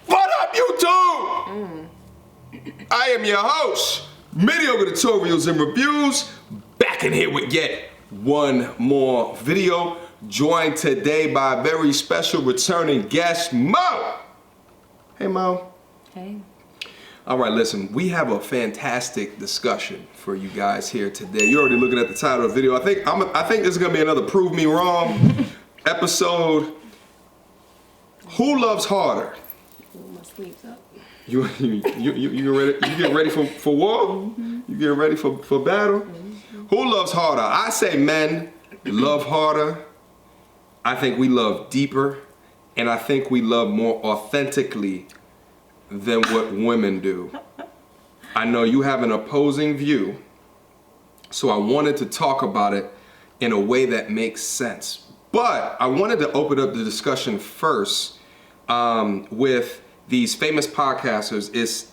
What up, YouTube? I am your host, Mediocre Tutorials and Reviews, back in here with yet one more video, joined today by a very special returning guest, Mo. Hey, Mo. Hey. All right, listen, we have a fantastic discussion for you guys here today. You're already looking at the title of the video. I think this is gonna be another Prove Me Wrong episode. Who loves harder? My sleeves up. You ready? You getting ready for war? Mm-hmm. You getting ready for battle? Mm-hmm. Who loves harder? I say men love harder. I think we love deeper, and I think we love more authentically than what women do. I know you have an opposing view, so I wanted to talk about it in a way that makes sense. But I wanted to open up the discussion first with these famous podcasters. It's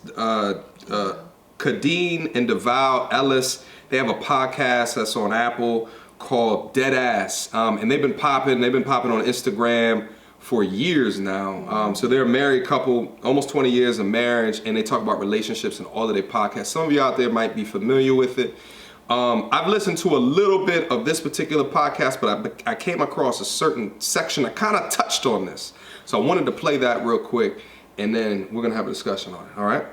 Kadeen and Deval Ellis. They have a podcast that's on Apple called Dead Ass, and they've been popping on Instagram for years now. So they're a married couple, almost 20 years of marriage, and they talk about relationships and all of their podcasts. Some of you out there might be familiar with it. I've listened to a little bit of this particular podcast, but I came across a certain section that kind of touched on this. So I wanted to play that real quick, and then we're gonna have a discussion on it, all right?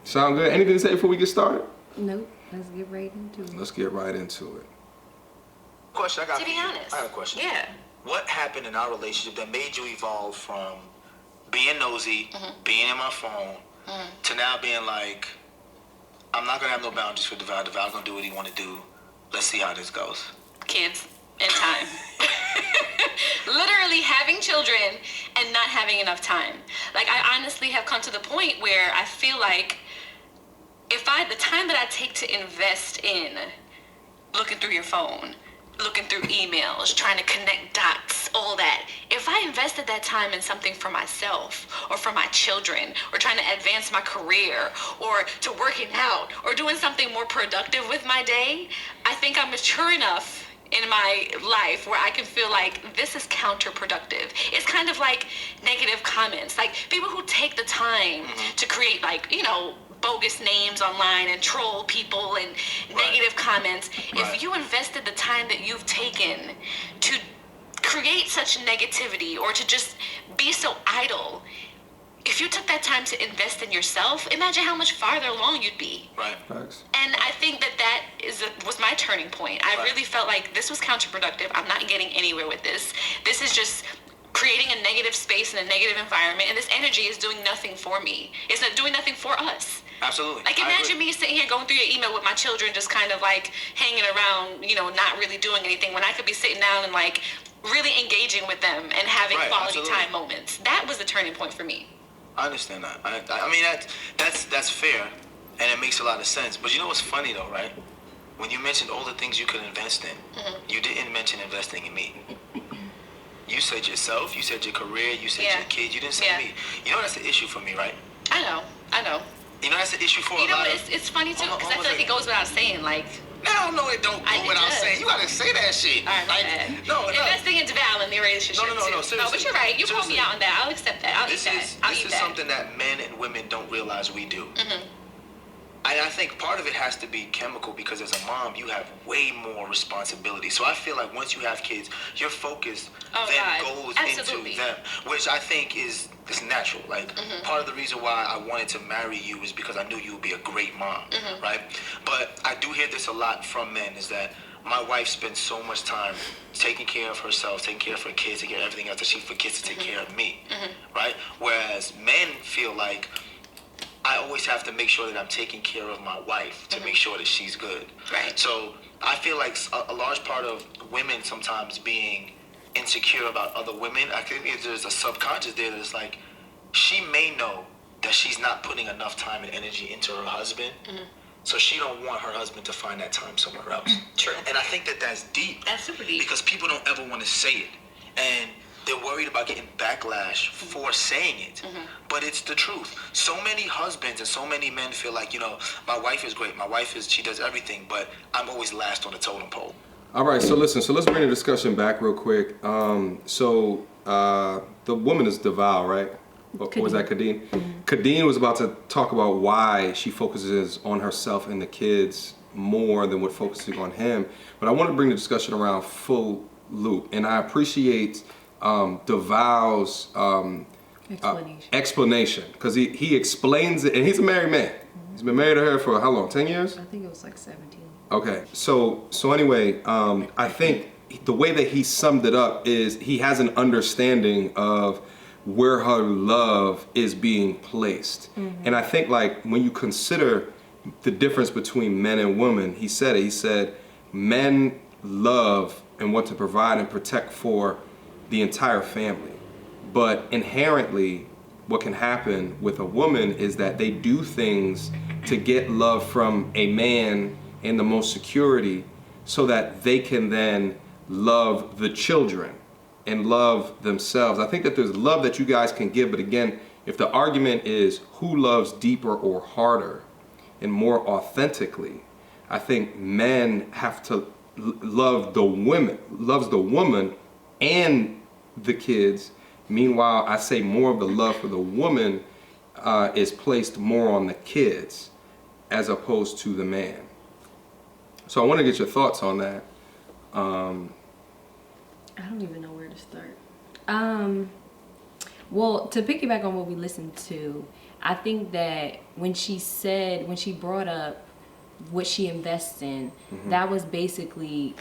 Sound good? Anything to say before we get started? Nope, let's get right into it. Let's get right into it. Question I got. To be honest. I have a question. Yeah. What happened in our relationship that made you evolve from being nosy, being in my phone, to now being like, I'm not gonna have no boundaries for Deval. Deval's gonna do what he want to do. Let's see how this goes. Kids and time. Literally having children and not having enough time. Like, I honestly have come to the point where I feel like the time that I take to invest in looking through your phone, looking through emails, trying to connect dots, all that. If I invested that time in something for myself or for my children or trying to advance my career or to working out or doing something more productive with my day, I think I'm mature enough in my life where I can feel like this is counterproductive. It's kind of like negative comments, like people who take the time to create, like, you know, bogus names online and troll people and negative comments. If you invested the time that you've taken to create such negativity or to just be so idle, if you took that time to invest in yourself, imagine how much farther along you'd be. Right. Thanks. And I think that was my turning point. I really felt like this was counterproductive. I'm not getting anywhere with this. This is just creating a negative space and a negative environment, and this energy is doing nothing for me. It's not doing nothing for us. Absolutely. Like, imagine me sitting here going through your email with my children just kind of like hanging around, you know, not really doing anything, when I could be sitting down and like really engaging with them and having quality time moments. That was the turning point for me. I understand that. I mean, that's fair, and it makes a lot of sense. But you know what's funny though, right? When you mentioned all the things you could invest in, you didn't mention investing in me. You said yourself, you said your career, you said your kids, you didn't say me. You know that's the issue for me, right? I know. You know that's the issue for You a know, lot of... it's funny too, because I feel like it goes without saying, like... No, it don't go without saying. You gotta say that shit. All right, no. Investing in Deval in the relationship No, seriously. No, but you're right. You called me out on that. I'll accept that. This is something that men and women don't realize we do. I think part of it has to be chemical, because as a mom, you have way more responsibility. So I feel like once you have kids, your focus goes into them, which I think is natural. Like, part of the reason why I wanted to marry you is because I knew you would be a great mom, right? But I do hear this a lot from men, is that my wife spends so much time taking care of herself, taking care of her kids, taking care of everything else, that she forgets to take care of me, right? Whereas men feel like I always have to make sure that I'm taking care of my wife to make sure that she's good. Right. So I feel like a large part of women sometimes being insecure about other women, I think there's a subconscious there that's like, she may know that she's not putting enough time and energy into her husband, so she don't want her husband to find that time somewhere else. True. And I think that's deep. That's super deep. Because people don't ever want to say it. And they're worried about getting backlash for saying it. But it's the truth. So many husbands and so many men feel like, you know, my wife is great. My wife she does everything, but I'm always last on the totem pole. All right, so listen, so let's bring the discussion back real quick. The woman is Deval, right? Or was that Kadeen? Mm-hmm. Kadeen was about to talk about why she focuses on herself and the kids more than what focusing on him. But I want to bring the discussion around full loop. And I appreciate Deval's explanation, because he explains it, and he's a married man. Mm-hmm. He's been married to her for how long? 10 years? I think it was like 17. Okay, so anyway, I think the way that he summed it up is he has an understanding of where her love is being placed. Mm-hmm. And I think, like, when you consider the difference between men and women, he said men love and want to provide and protect for the entire family. But inherently, what can happen with a woman is that they do things to get love from a man in the most security, so that they can then love the children and love themselves. I think that there's love that you guys can give, but again, if the argument is who loves deeper or harder and more authentically, I think men have to loves the woman and the kids. Meanwhile, I say more of the love for the woman is placed more on the kids as opposed to the man. So I want to get your thoughts on that. I don't even know where to start. Well, to piggyback on what we listened to, I think that when she brought up what she invests in, mm-hmm. that was basically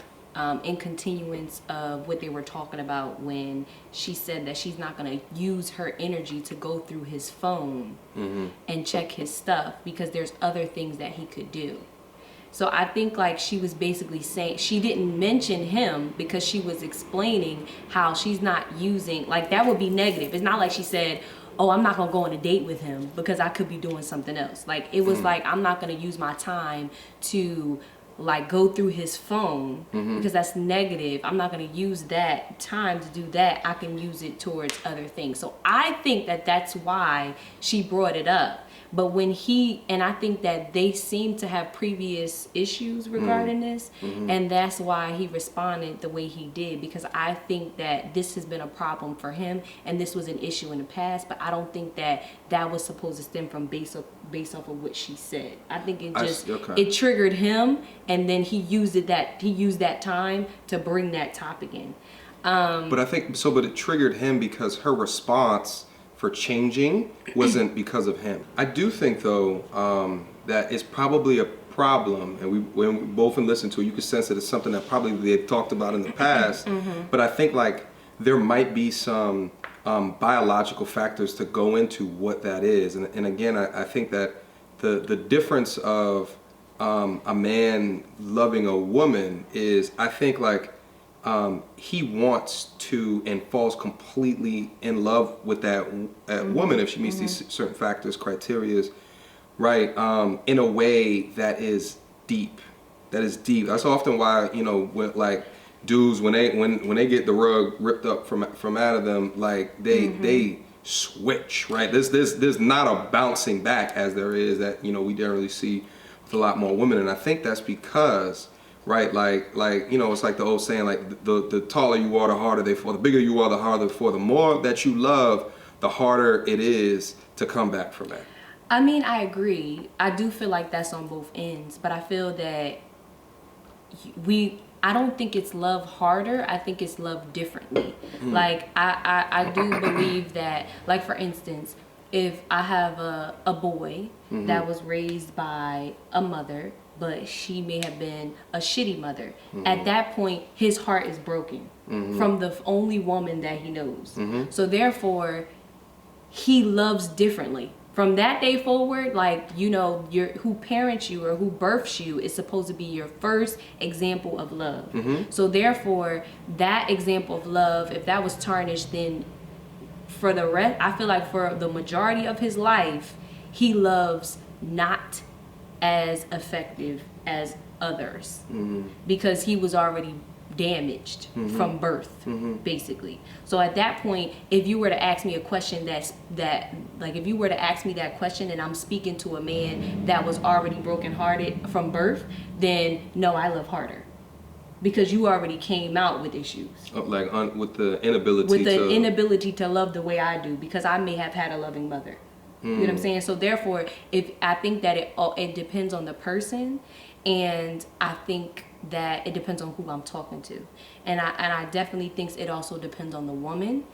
in continuance of what they were talking about when she said that she's not going to use her energy to go through his phone mm-hmm. and check his stuff because there's other things that he could do. So I think like she was basically saying, she didn't mention him because she was explaining how she's not using, like that would be negative. It's not like she said, oh, I'm not going to go on a date with him because I could be doing something else. Like it was like, I'm not going to use my time to like go through his phone mm-hmm. because that's negative. I'm not going to use that time to do that. I can use it towards other things. So I think that that's why she brought it up. But when and I think that they seem to have previous issues regarding this, mm-hmm. and that's why he responded the way he did, because I think that this has been a problem for him, and this was an issue in the past, but I don't think that was supposed to stem from based off of what she said. I think it just, it triggered him, and then he used that time to bring that topic in. But I think, but it triggered him because her response for changing wasn't because of him. I do think though that it's probably a problem, and when we both listened to it, you could sense that it's something that probably they've talked about in the past. Mm-hmm. But I think like there might be some biological factors to go into what that is, and again, I think that the difference of a man loving a woman is, I think like he wants to and falls completely in love with that mm-hmm. woman if she meets mm-hmm. these certain factors, criterias, right? In a way that is deep. That's often why, you know, when, like dudes when they get the rug ripped up from out of them, like they switch, right? There's not a bouncing back as there is that, you know, we generally see with a lot more women, and I think that's because, right, like you know, it's like the old saying, like the taller you are, the harder they fall. The bigger you are, the harder they fall. The more that you love, the harder it is to come back from that. I mean, I agree. I do feel like that's on both ends, but I feel that I don't think it's love harder. I think it's love differently. Mm. Like I do believe that, like for instance, if I have a boy mm-hmm. that was raised by a mother, but she may have been a shitty mother. Mm-hmm. At that point, his heart is broken mm-hmm. from the only woman that he knows. Mm-hmm. So therefore, he loves differently. From that day forward, like, you know, who parents you or who births you is supposed to be your first example of love. Mm-hmm. So therefore, that example of love, if that was tarnished, then for the rest, I feel like for the majority of his life, he loves not as effective as others mm-hmm. because he was already damaged mm-hmm. from birth mm-hmm. basically. So at that point, if you were to ask me a question if you were to ask me that question and I'm speaking to a man that was already brokenhearted from birth, then no, I love harder. because you already came out with issues. With the inability to love the way I do, because I may have had a loving mother. You know what I'm saying? So therefore, if I think that it depends on the person, and I think that it depends on who I'm talking to, and I definitely think it also depends on the woman.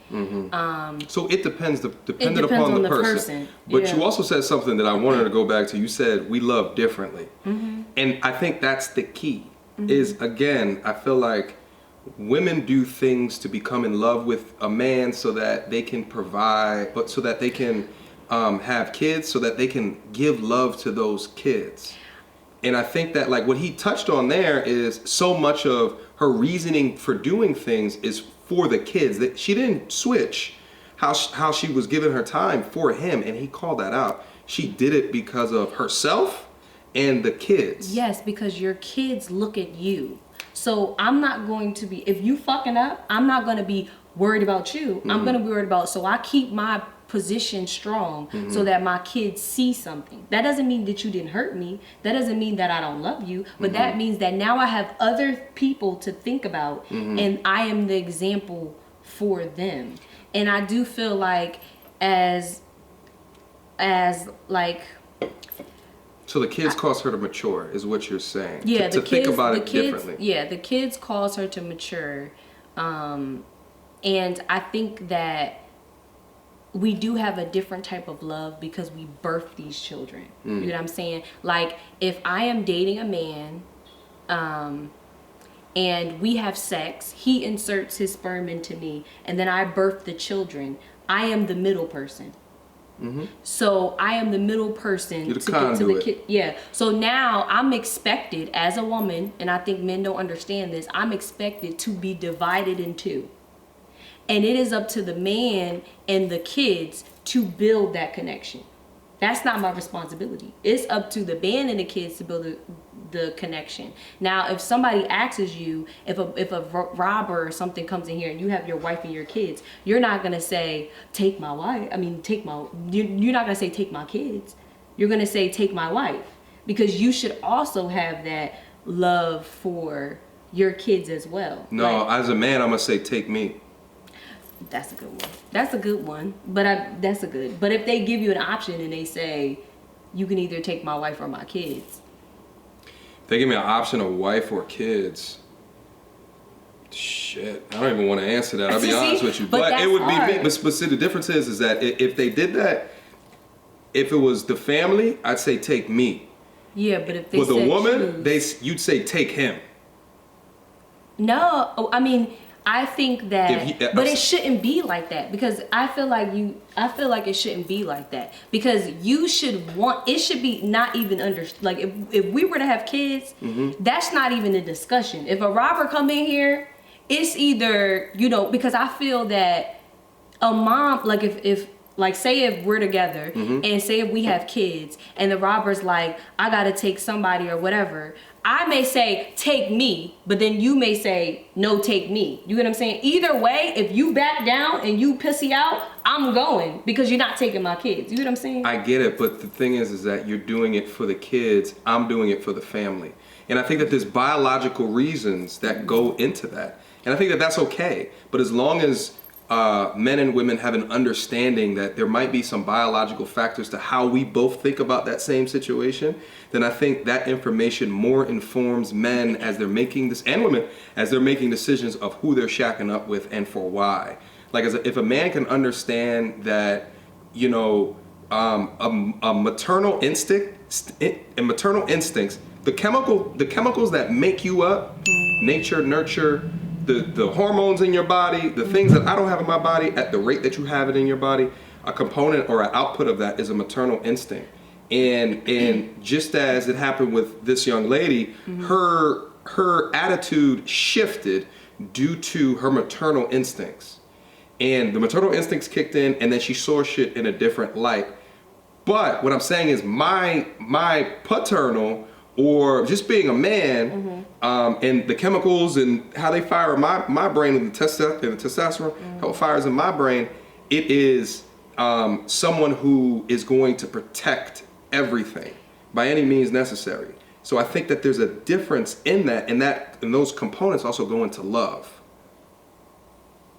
So it depends upon the person. But you also said something that I wanted to go back to. You said we love differently, and I think that's the key. Is again, I feel like women do things to become in love with a man so that they can provide, but so that they can have kids, so that they can give love to those kids. And I think that like what he touched on there is so much of her reasoning for doing things is for the kids, that she didn't switch how she was giving her time for him, and he called that out. She did it because of herself and the kids. Yes, because your kids look at you. So I'm not going to be, if you fucking up, I'm not going to be worried about you. I'm going to be worried about, so I keep my position strong so that my kids see something. That doesn't mean that you didn't hurt me. That doesn't mean that I don't love you. But that means that now I have other people to think about, and I am the example for them. And I do feel like as like, so the kids cause her to mature, is what you're saying. Yeah, to think about it differently. Yeah, the kids cause her to mature, and I think that we do have a different type of love because we birth these children. You know what I'm saying? Like, if I am dating a man, and we have sex, he inserts his sperm into me, and then I birth the children, I am the middle person. So I am the middle person to get to the kid. Yeah. So now I'm expected as a woman, and I think men don't understand this, I'm expected to be divided in two. And it is up to the man and the kids to build that connection. That's not my responsibility. It's up to the man and the kids to build the connection. Now, if somebody asks you, if a robber or something comes in here and you have your wife and your kids, you're not gonna say, take my wife. I mean, you're not gonna say, take my kids. You're gonna say, take my wife. Because you should also have that love for your kids as well. No, like, as a man, I'm gonna say, take me. That's a good one. That's a good one. But that's a good. But if they give you an option and they say, you can either take my wife or my kids. If they give me an option of wife or kids, shit, I don't even want to answer that. I'll be honest with you. But it would hard. Be me. But see, the difference is that if they did that, if it was the family, I'd say take me. Yeah, but if they with a woman, you'd say take him. No, I mean, I think that, but it shouldn't be like that, because I feel like it shouldn't be like that, because you should want, it should be not even under, like if we were to have kids, that's not even a discussion. If a robber come in here, it's either, because I feel that a mom, like if like say if we're together and say if we have kids and the robber's like, I gotta take somebody or whatever, I may say, take me, but then you may say, no, take me. You get what I'm saying? Either way, if you back down and you pissy out, I'm going, because you're not taking my kids. You get what I'm saying? I get it, but the thing is that you're doing it for the kids. I'm doing it for the family. And I think that there's biological reasons that go into that. And I think that that's okay. But as long as men and women have an understanding that there might be some biological factors to how we both think about that same situation, then I think that information more informs men as they're making this, and women as they're making decisions of who they're shacking up with and for why. Like, if a man can understand that, a maternal instinct and maternal instincts, the chemicals that make you up, nature, nurture, the hormones in your body, the things that I don't have in my body at the rate that you have it in your body, a component or an output of that is a maternal instinct. And just as it happened with this young lady, her attitude shifted due to her maternal instincts. And the maternal instincts kicked in, and then she saw shit in a different light. But what I'm saying is my paternal, or just being a man, and the chemicals and how they fire in my brain, and the testosterone, how it fires in my brain, it is someone who is going to protect everything by any means necessary. So I think that there's a difference in that, and those components also go into love.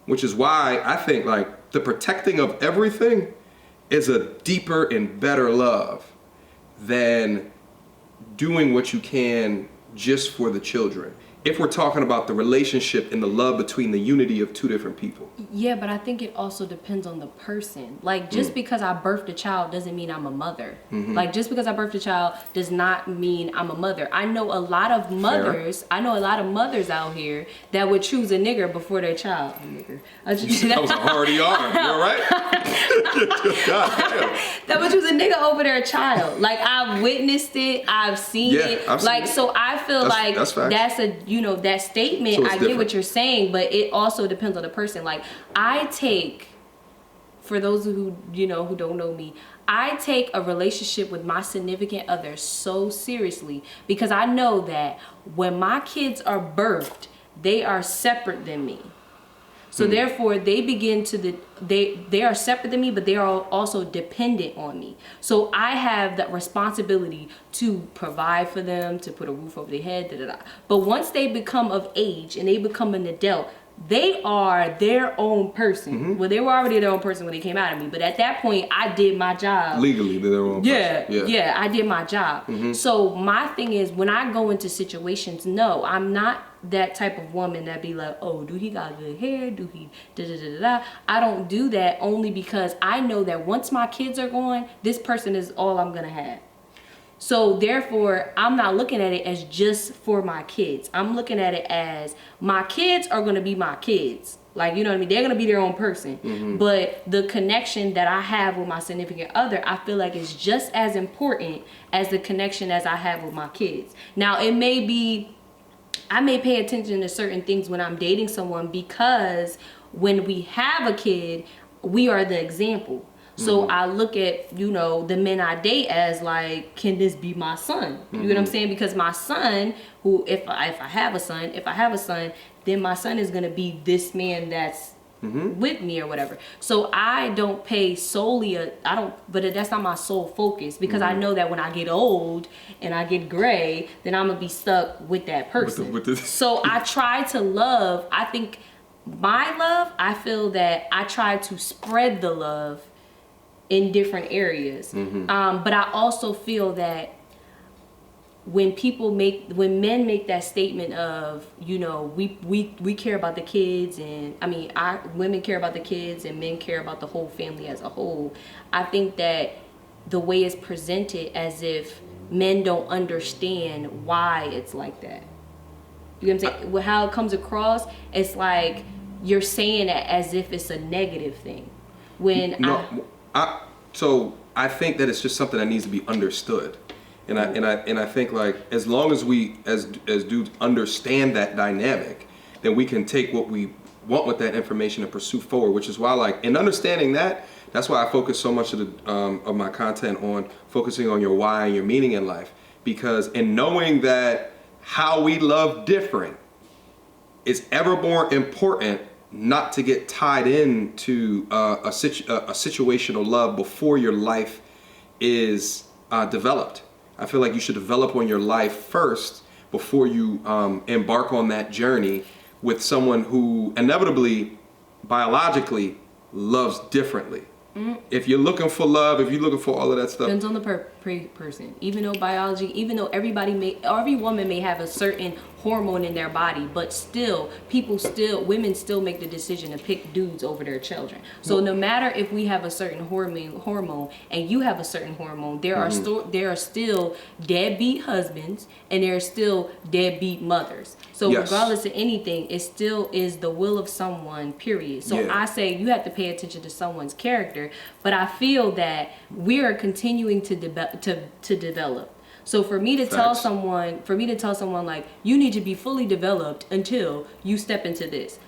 Which is why I think like the protecting of everything is a deeper and better love than doing what you can just for the children. If we're talking about the relationship and the love between the unity of two different people. Yeah, but I think it also depends on the person. Like, just because I birthed a child doesn't mean I'm a mother. Like, just because I birthed a child does not mean I'm a mother. I know a lot of mothers. I know a lot of mothers out here that would choose a nigger before their child. A nigger. That was a hard arm. You all right? God damn. That would choose a nigga over their child. Like, I've witnessed it. I've seen it. I've seen it. So I feel that's a, that statement. So I get different. what you're saying, but it also depends on the person. Like, I take, for those who who don't know me, I take a relationship with my significant other so seriously because I know that when my kids are birthed, they are separate than me. So therefore, they begin to they are separate than me, but they are also dependent on me. So I have that responsibility to provide for them, to put a roof over their head, da da da. But once they become of age and they become an adult, they are their own person. Well, they were already their own person when they came out of me, but at that point, I did my job. Legally, they're their own person. Yeah, I did my job. So my thing is, when I go into situations, no, I'm not that type of woman that be like, oh, do he got good hair? Do he da da da da da? I don't do that only because I know that once my kids are gone, this person is all I'm gonna have. So therefore, I'm not looking at it as just for my kids. I'm looking at it as my kids are gonna be my kids. Like, you know what I mean? They're gonna be their own person. But the connection that I have with my significant other, I feel like is just as important as the connection as I have with my kids. Now, it may be, I may pay attention to certain things when I'm dating someone because when we have a kid, we are the example. So I look at, the men I date as like, can this be my son? You know what I'm saying? Because my son, who, if I have a son, then my son is going to be this man that's with me or whatever. So I don't pay solely, but that's not my sole focus because I know that when I get old and I get gray, then I'm going to be stuck with that person. So I try to love, I think my love, I feel that I try to spread the love in different areas. But I also feel that when men make that statement of, we care about the kids, and women care about the kids and men care about the whole family as a whole, I think that the way it's presented as if men don't understand why it's like that. You know what I'm saying? Well, how it comes across, it's like you're saying it as if it's a negative thing. So I think that it's just something that needs to be understood, and I think like as long as we as dudes understand that dynamic, then we can take what we want with that information and pursue forward. Which is why, like, in understanding that's why I focus so much of my content on focusing on your why and your meaning in life, because in knowing that how we love different is ever more important. Not to get tied into a situational love before your life is developed. I feel like you should develop on your life first before you embark on that journey with someone who inevitably, biologically, loves differently. If you're looking for love, if you're looking for all of that stuff, depends on the person. Even though every woman may have a certain hormone in their body, but women still make the decision to pick dudes over their children. So no matter if we have a certain hormone and you have a certain hormone, there are still deadbeat husbands and there are still deadbeat mothers. So regardless of anything, it still is the will of someone, period. So I say you have to pay attention to someone's character, but I feel that we are continuing to develop. So for me to tell someone like, you need to be fully developed until you step into this,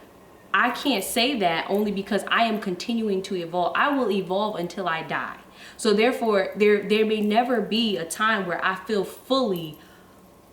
I can't say that only because I am continuing to evolve. I will evolve until I die. So therefore, there may never be a time where I feel fully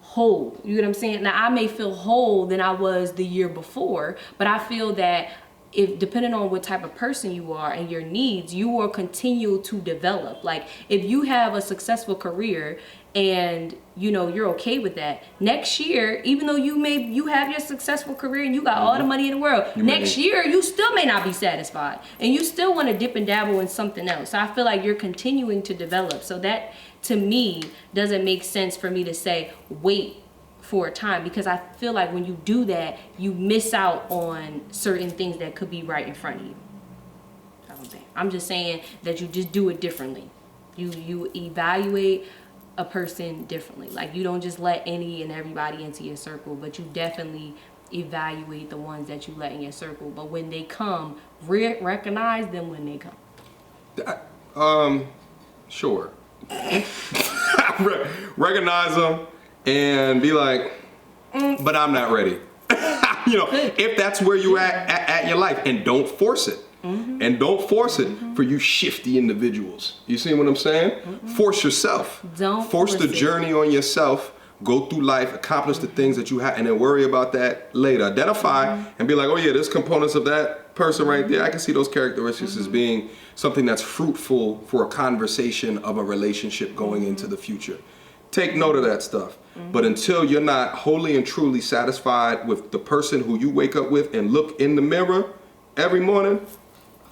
whole. You know what I'm saying? Now, I may feel whole than I was the year before, but I feel that if depending on what type of person you are and your needs, you will continue to develop. Like if you have a successful career and you know you're okay with that. Next year, even though you have your successful career and you got all the money in the world, next year you still may not be satisfied, and you still want to dip and dabble in something else. So I feel like you're continuing to develop. So that to me doesn't make sense for me to say wait for a time, because I feel like when you do that, you miss out on certain things that could be right in front of you. I'm just saying that you just do it differently. You evaluate a person differently. Like, you don't just let any and everybody into your circle, but you definitely evaluate the ones that you let in your circle. But when they come, recognize them when they come. Sure. Recognize them and be like, but I'm not ready. You know, if that's where you at your life, and don't force it. And don't force it for you shifty individuals. You see what I'm saying? Force yourself. Don't force the journey on yourself. Go through life, accomplish the things that you have, and then worry about that later. Identify and be like, oh yeah, there's components of that person right there. I can see those characteristics as being something that's fruitful for a conversation of a relationship going into the future. Take note of that stuff. But until you're not wholly and truly satisfied with the person who you wake up with and look in the mirror every morning,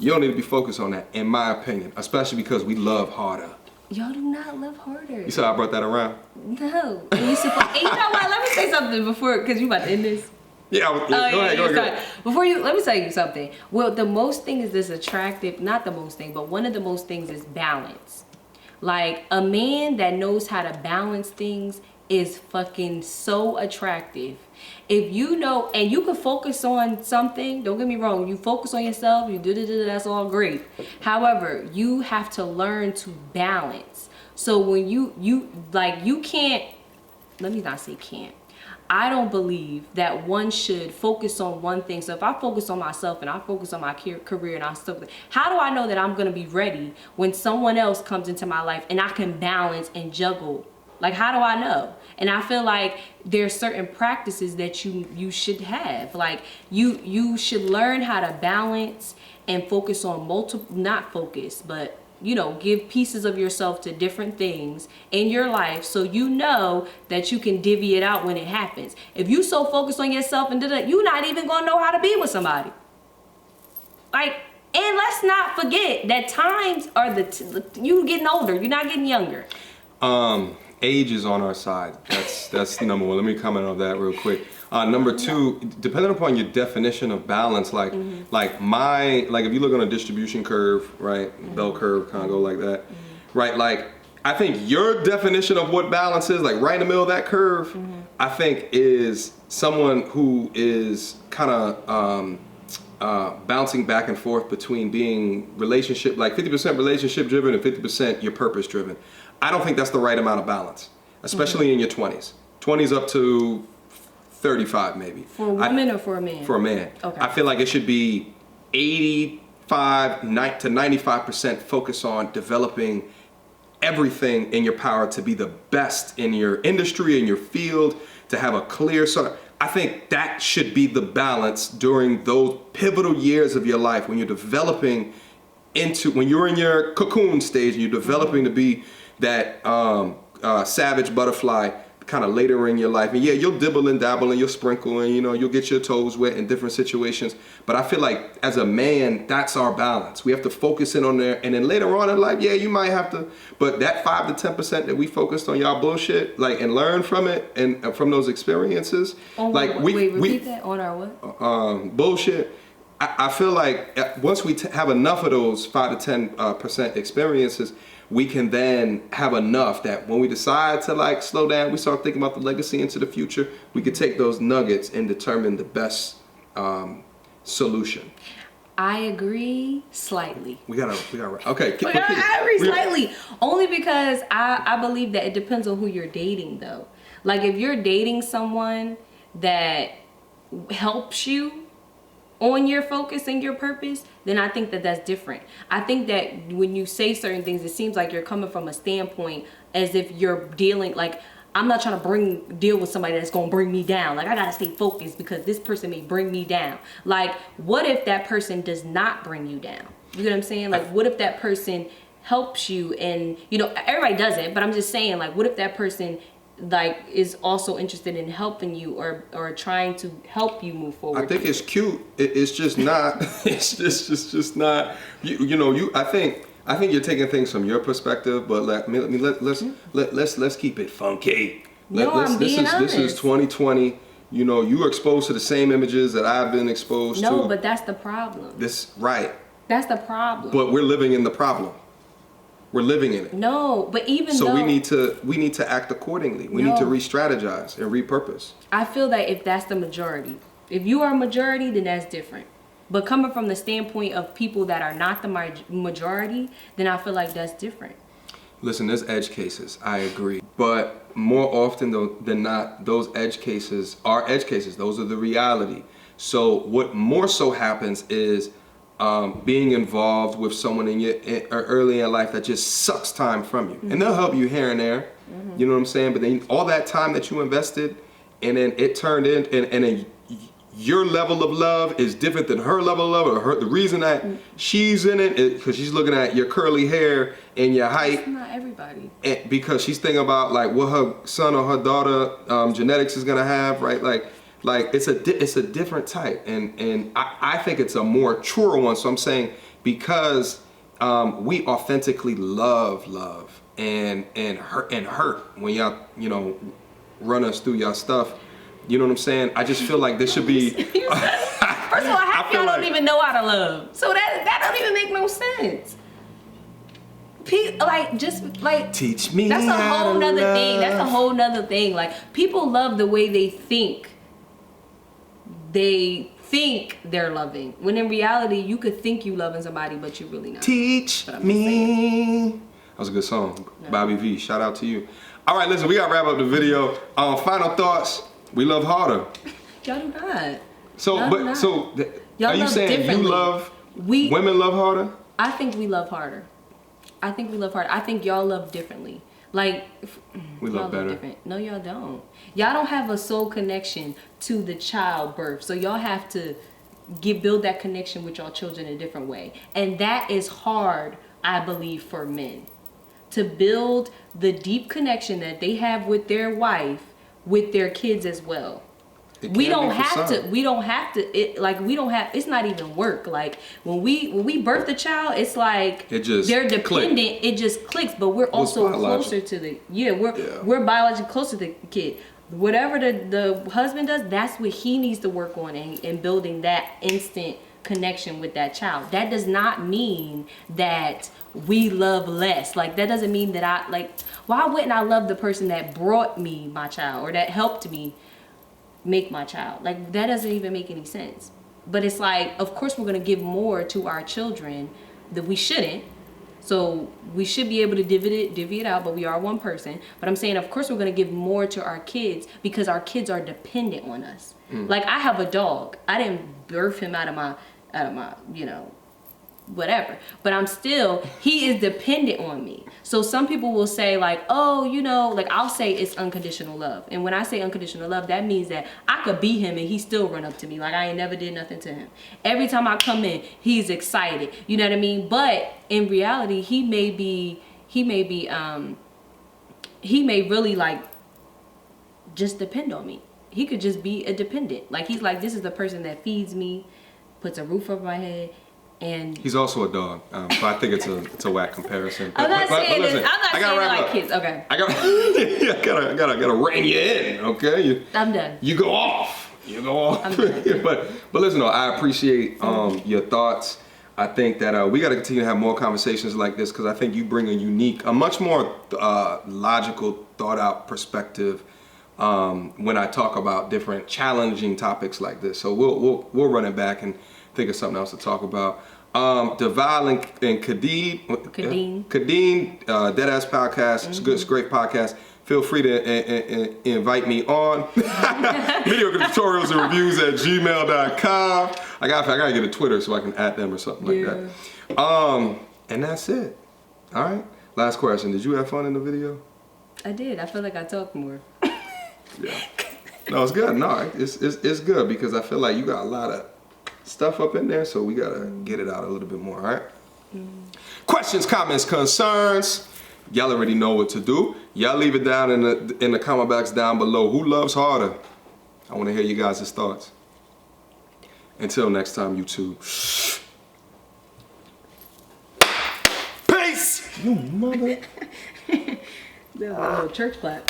you don't need to be focused on that, in my opinion, especially because we love harder. Y'all do not love harder. You saw I brought that around? No. And you know what? Let me say something before, because you about to end this. Yeah, go ahead. Let me tell you something. Well, the most thing is this attractive, not the most thing, but one of the most things is balance. Like, a man that knows how to balance things is fucking so attractive. If you know, and you can focus on something, don't get me wrong, you focus on yourself, you do, that's all great. However, you have to learn to balance. So when you can't, let me not say can't. I don't believe that one should focus on one thing. So if I focus on myself and I focus on my career and I stuff, how do I know that I'm going to be ready when someone else comes into my life and I can balance and juggle? Like, how do I know? And I feel like there's certain practices that you should have. Like, you should learn how to balance and focus on not focus, but, you know, give pieces of yourself to different things in your life, so you know that you can divvy it out when it happens. If you so focused on yourself and you're not even gonna know how to be with somebody. Like, and let's not forget that times are you getting older, you're not getting younger. Age is on our side. That's number one. Let me comment on that real quick. Number two, depending upon your definition of balance, like if you look on a distribution curve, right, bell curve, kind of go like that, right? Like, I think your definition of what balance is, like right in the middle of that curve, I think is someone who is kind of bouncing back and forth between being relationship, like 50% relationship driven and 50% your purpose driven. I don't think that's the right amount of balance, especially in your 20s. 20s up to 35 maybe. For a woman or for a man? For a man. Okay. I feel like it should be 85 to 95% focus on developing everything in your power to be the best in your industry, in your field, to have a clear sort. I think that should be the balance during those pivotal years of your life when you're developing when you're in your cocoon stage and you're developing to be that savage butterfly kind of later in your life. And yeah, you'll dibble and dabble and you'll sprinkle and, you know, you'll get your toes wet in different situations. But I feel like as a man, that's our balance. We have to focus in on there. And then later on in life, yeah, you might have to, but that 5 to 10% that we focused on y'all bullshit, like, and learn from it and from those experiences. Repeat that, on our what? Bullshit. I feel like once we have enough of those 5 to 10% experiences, we can then have enough that when we decide to like slow down, we start thinking about the legacy into the future, we could take those nuggets and determine the best solution. I agree slightly. We gotta okay. I agree slightly. Only because I believe that it depends on who you're dating though. Like, if you're dating someone that helps you on your focus and your purpose, then I think that that's different. I think that when you say certain things, it seems like you're coming from a standpoint as if you're dealing, like, I'm not trying to deal with somebody that's gonna bring me down. Like, I gotta stay focused because this person may bring me down. Like, what if that person does not bring you down? You know what I'm saying? Like, what if that person helps you, and you know, everybody does it, but I'm just saying, like, what if that person like is also interested in helping you or trying to help you move forward? I think it's cute. It's just not. It's just not. I think you're taking things from your perspective, but let's keep it funky. I'm being honest. This is 2020. You know, you are exposed to the same images that I've been exposed to. No, but that's the problem. That's the problem. But we're living in the problem. We're living in it. No, but even so though... we need to act accordingly. We need to re-strategize and repurpose. I feel that if that's the majority, if you are a majority, then that's different. But coming from the standpoint of people that are not the majority, then I feel like that's different. Listen, there's edge cases. I agree. But more often than not, those edge cases are edge cases. Those are the reality. So what more so happens is being involved with someone early in life that just sucks time from you. And they'll help you here and there. You know what I'm saying? But then all that time that you invested, and then it turned in, and then your level of love is different than her level of love, or the reason that she's in it is because she's looking at your curly hair and your height. That's not everybody. And because she's thinking about like what her son or her daughter genetics is gonna have, right? Like it's a different type, and I think it's a more truer one. So I'm saying because we authentically love and hurt when y'all run us through y'all stuff. You know what I'm saying? I just feel like this should be. First of all, half y'all don't even know how to love, so that don't even make no sense. Teach me. That's a whole nother thing. That's a whole nother thing. Like, people love the way they think. They think they're loving, when in reality, you could think you loving somebody, but you're really not. Teach me. That was a good song, Bobby V. Shout out to you. All right, listen, we gotta wrap up the video. Final thoughts. We love harder. Y'all do not. Are you saying you love? Women love harder? I think we love harder. I think y'all love differently. Like, we love better. Different. No, y'all don't. Y'all don't have a soul connection to the childbirth. So y'all have to build that connection with y'all children in a different way. And that is hard, I believe, for men. To build the deep connection that they have with their wife, with their kids as well. We don't have to. It's not even work. Like, when we birth a child, it's like they're dependent. It just clicks. But we're also closer to the we're biologically closer to the kid. Whatever the husband does, that's what he needs to work on and building that instant connection with that child. That does not mean that we love less. Like, that doesn't mean that why wouldn't I love the person that brought me my child or that helped me make my child? Like, that doesn't even make any sense. But it's like, of course we're going to give more to our children that we shouldn't. So we should be able to divvy it out, but we are one person. But I'm saying, of course we're going to give more to our kids because our kids are dependent on us. Like, I have a dog. I didn't birth him out of my whatever, but he is dependent on me. So some people will say like, oh, like, I'll say it's unconditional love. And when I say unconditional love, that means that I could beat him and he still run up to me like I ain't never did nothing to him. Every time I come in, he's excited. You know what I mean? But in reality, he may really like just depend on me. He could just be a dependent. Like, he's like, this is the person that feeds me, puts a roof over my head. And he's also a dog, so I think it's a whack comparison. I'm not saying like kids. Okay. I gotta rein you in. Okay. I'm done. You go off. I'm done. but listen, though, I appreciate your thoughts. I think that we got to continue to have more conversations like this because I think you bring a much more logical, thought out perspective when I talk about different challenging topics like this. So we'll run it back and think of something else to talk about. Deval and Kadeen, Deadass Podcast. It's a great podcast. Feel free to invite me on. Mediocre tutorials and reviews at gmail.com. I gotta get a Twitter so I can add them or something like that. And that's it. All right. Last question. Did you have fun in the video? I did. I feel like I talked more. Yeah. No, it's good. No, it's good because I feel like you got a lot of stuff up in there, so we gotta get it out a little bit more. All right. Questions, comments, concerns. Y'all already know what to do. Y'all leave it down in the comment box down below. Who loves harder? I want to hear you guys' thoughts. Until next time, YouTube. Peace! You mother. That was a little church clap.